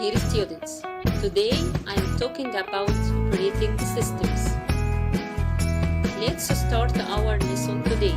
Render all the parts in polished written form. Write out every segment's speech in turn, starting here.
dear students. Today I am talking about operating systems. Let's start our lesson today.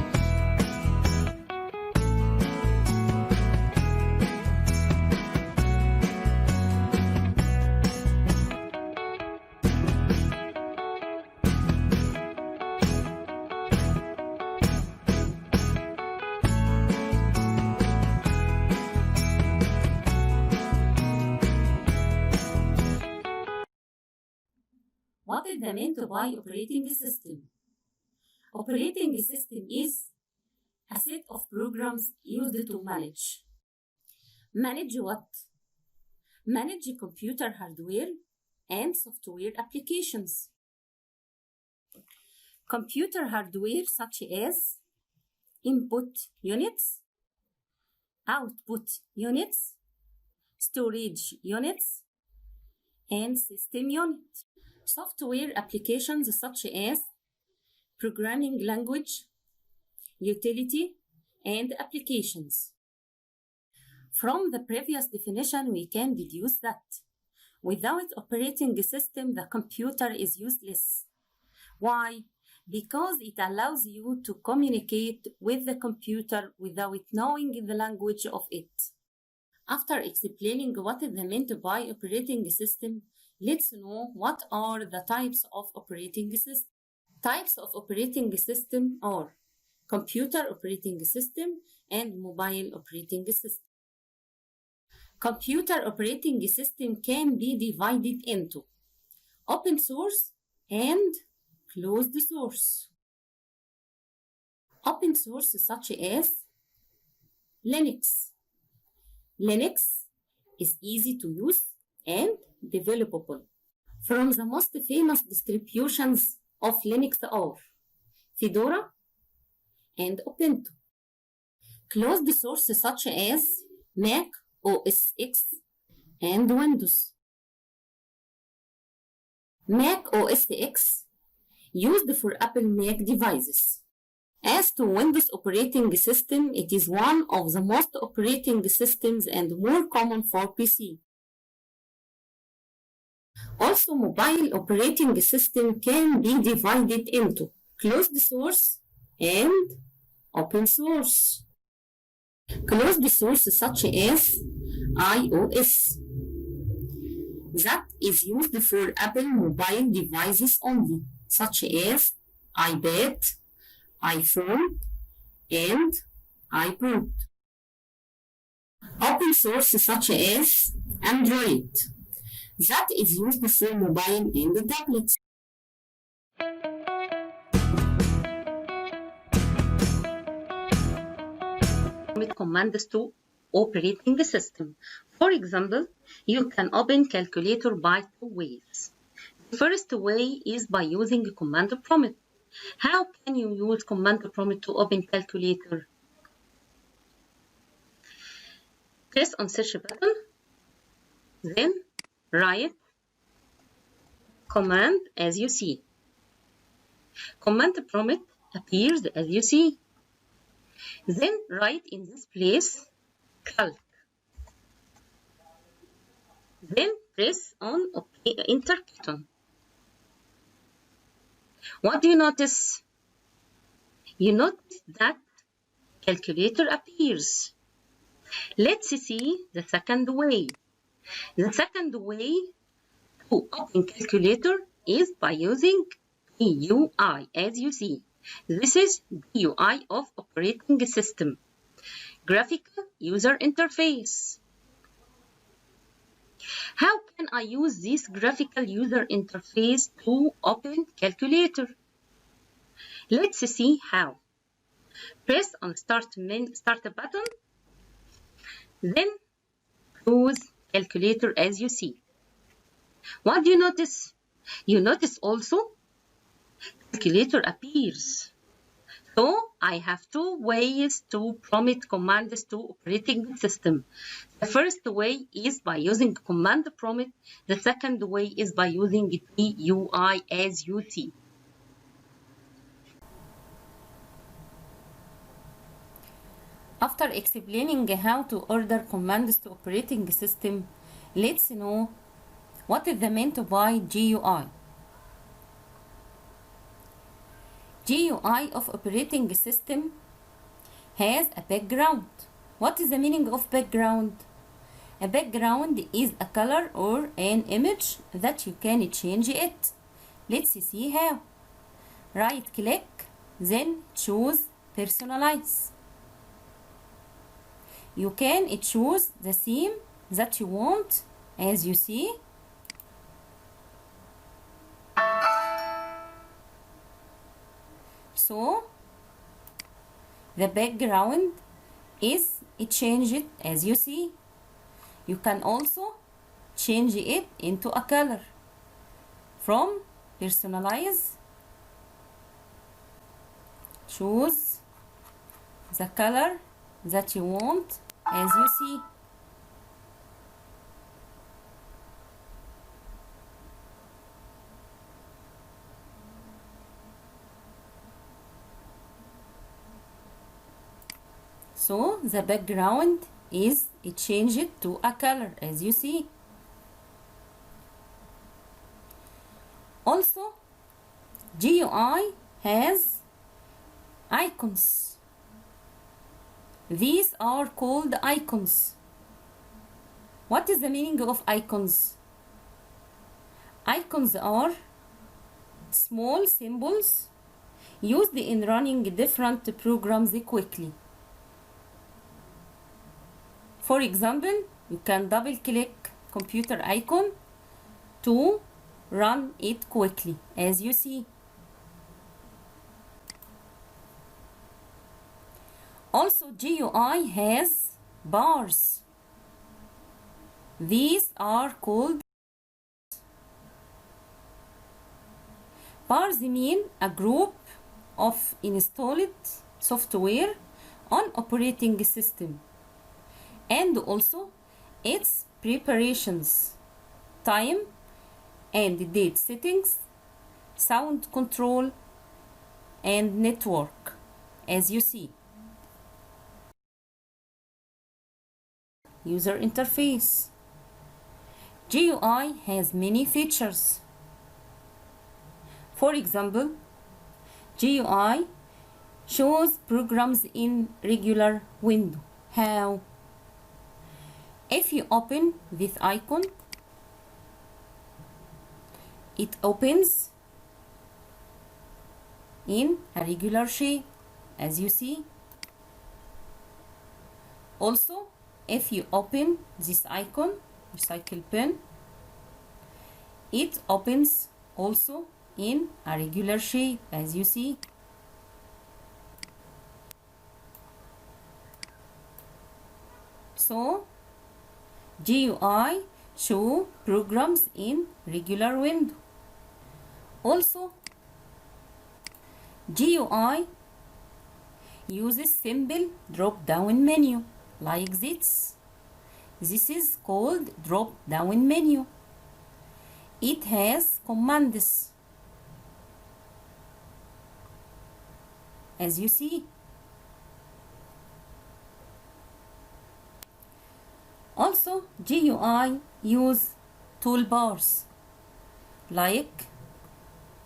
What is the meant by operating system? Operating system is a set of programs used to manage. Manage what? Manage computer hardware and software applications. Computer hardware such as input units, output units, storage units, and system units. Software applications such as programming language, utility, and applications. From the previous definition, we can deduce that without operating system, the computer is useless. Why? Because it allows you to communicate with the computer without knowing the language of it. After explaining what is meant by operating system, let's know what are the types of operating system. Types of operating system are computer operating system and mobile operating system. Computer operating system can be divided into open source and closed source. Open source such as Linux. Linux is easy to use and developable. From the most famous distributions of Linux are Fedora and Ubuntu. Closed source such as Mac OS X and Windows. Mac OS X used for Apple Mac devices. As to Windows operating system, it is one of the most operating systems and more common for PC. Also, mobile operating system can be divided into closed source and open source. Closed source such as iOS, that is used for Apple mobile devices only, such as iPad, iPhone, and iPod. Open source such as Android, that is used for mobile and tablets. Commands to operating system. For example, you can open calculator by two ways. The first way is by using command prompt. How can you use command prompt to open calculator? Press on search button, then write command as you see. Command prompt appears as you see. Then write in this place calc. Then press on enter button. What do you notice? You notice that calculator appears. Let's see the second way. The second way to open calculator is by using GUI, as you see. This is GUI of operating system, graphical user interface. How can I use this graphical user interface to open calculator? Let's see how. Press on start button, then close calculator as you see. What do you notice? You notice also calculator appears. So I have two ways to prompt commands to operating system. The first way is by using command prompt. The second way is by using GUI as you see. After explaining how to order commands to operating system, let's know what is the meant by GUI. GUI of operating system has a background. What is the meaning of background? A background is a color or an image that you can change it. Let's see how. Right click, then choose personalize. You can choose the theme that you want, as you see. So the background is changed as you see. You can also change it into a color. From personalize, choose the color that you want as you see. So the background is changed to a color as you see. Also, GUI has icons. These are called icons. What is the meaning of icons? Icons are small symbols used in running different programs quickly. For example, you can double click computer icon to run it quickly as you see. Also, GUI has bars. These are called bars. Mean a group of installed software on operating system, and also its preparations, time and date settings, sound control, and network as you see. User interface. GUI has many features. For example, GUI shows programs in regular window. How? If you open this icon, it opens in a regular shape as you see. Also, if you open this icon, recycle pen, it opens also in a regular shape as you see. So GUI show programs in regular window. Also, GUI uses simple drop-down menu like this. This is called drop-down menu. It has commands as you see. Also, GUI use toolbars like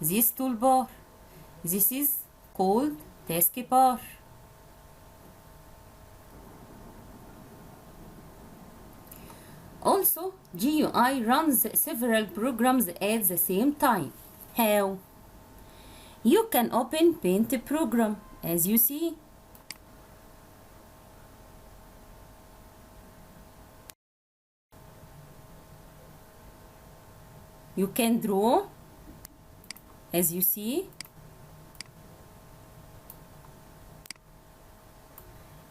this toolbar. This is called taskbar. Also, GUI runs several programs at the same time. How? You can open Paint program as you see. You can draw as you see,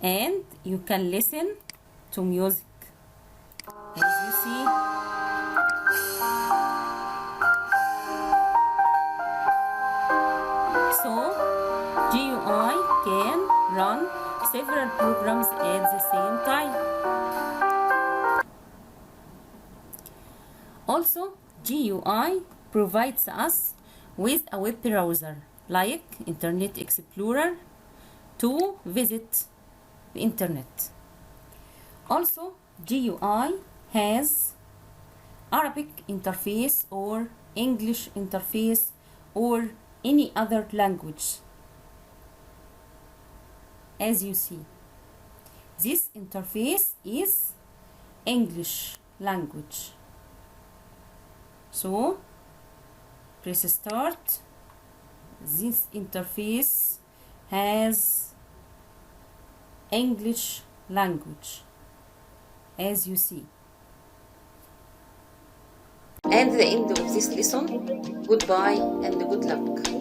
and you can listen to music as you see. So GUI can run several programs at the same time. Also, GUI provides us with a web browser like Internet Explorer to visit the internet. Also, GUI has Arabic interface or English interface or any other language. As you see, this interface is English language. So press start. This interface has English language, as you see. And the end of this lesson. Goodbye and good luck.